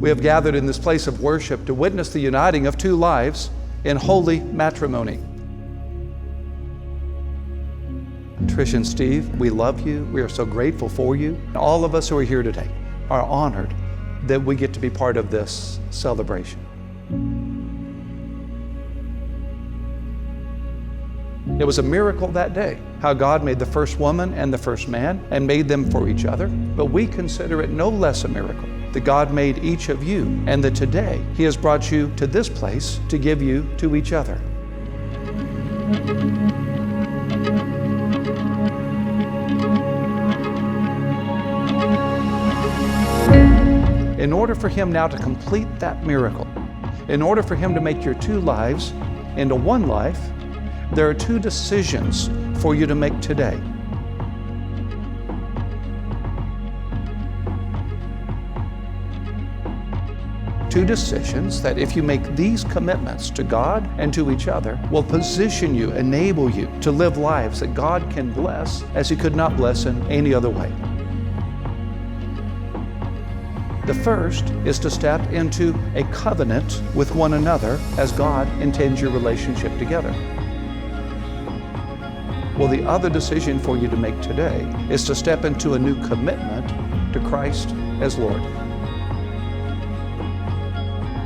We have gathered in this place of worship to witness the uniting of two lives in holy matrimony. Trish and Steve, we love you. We are so grateful for you. All of us who are here today are honored that we get to be part of this celebration. It was a miracle that day, how God made the first woman and the first man and made them for each other. But we consider it no less a miracle that God made each of you and that today He has brought you to this place to give you to each other. In order for Him now to complete that miracle, in order for Him to make your two lives into one life, there are two decisions for you to make today. Two decisions that, if you make these commitments to God and to each other, will position you, enable you to live lives that God can bless as He could not bless in any other way. The first is to step into a covenant with one another as God intends your relationship together. Well, the other decision for you to make today is to step into a new commitment to Christ as Lord.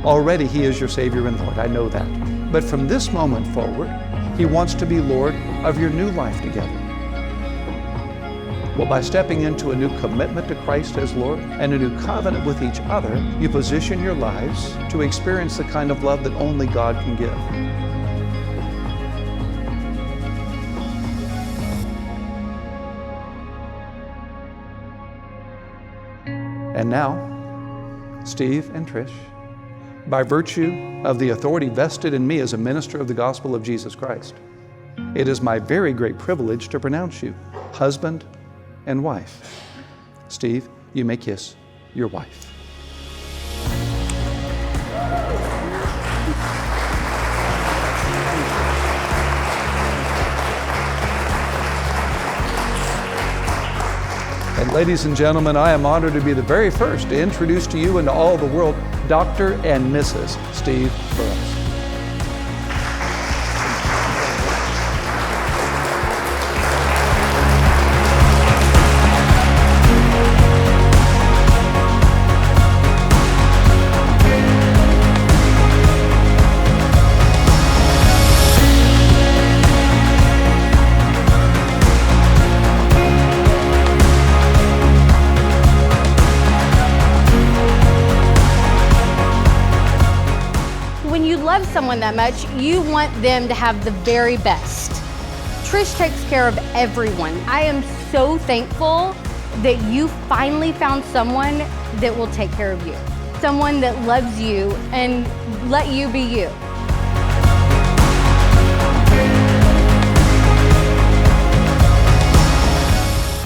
Already He is your Savior and Lord, I know that. But from this moment forward, He wants to be Lord of your new life together. Well, by stepping into a new commitment to Christ as Lord and a new covenant with each other, you position your lives to experience the kind of love that only God can give. And now, Steve and Trish, by virtue of the authority vested in me as a minister of the gospel of Jesus Christ, it is my very great privilege to pronounce you husband and wife. Steve, you may kiss your wife. And ladies and gentlemen, I am honored to be the very first to introduce to you and to all the world Dr. and Mrs. Steve Burrows. Love someone that much, you want them to have the very best. Trish takes care of everyone. I am so thankful that you finally found someone that will take care of you. Someone that loves you and let you be you.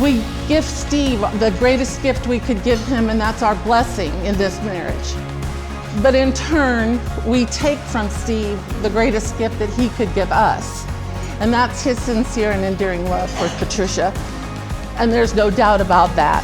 We give Steve the greatest gift we could give him, and that's our blessing in this marriage. But in turn, we take from Steve the greatest gift that he could give us. And that's his sincere and enduring love for Patricia. And there's no doubt about that.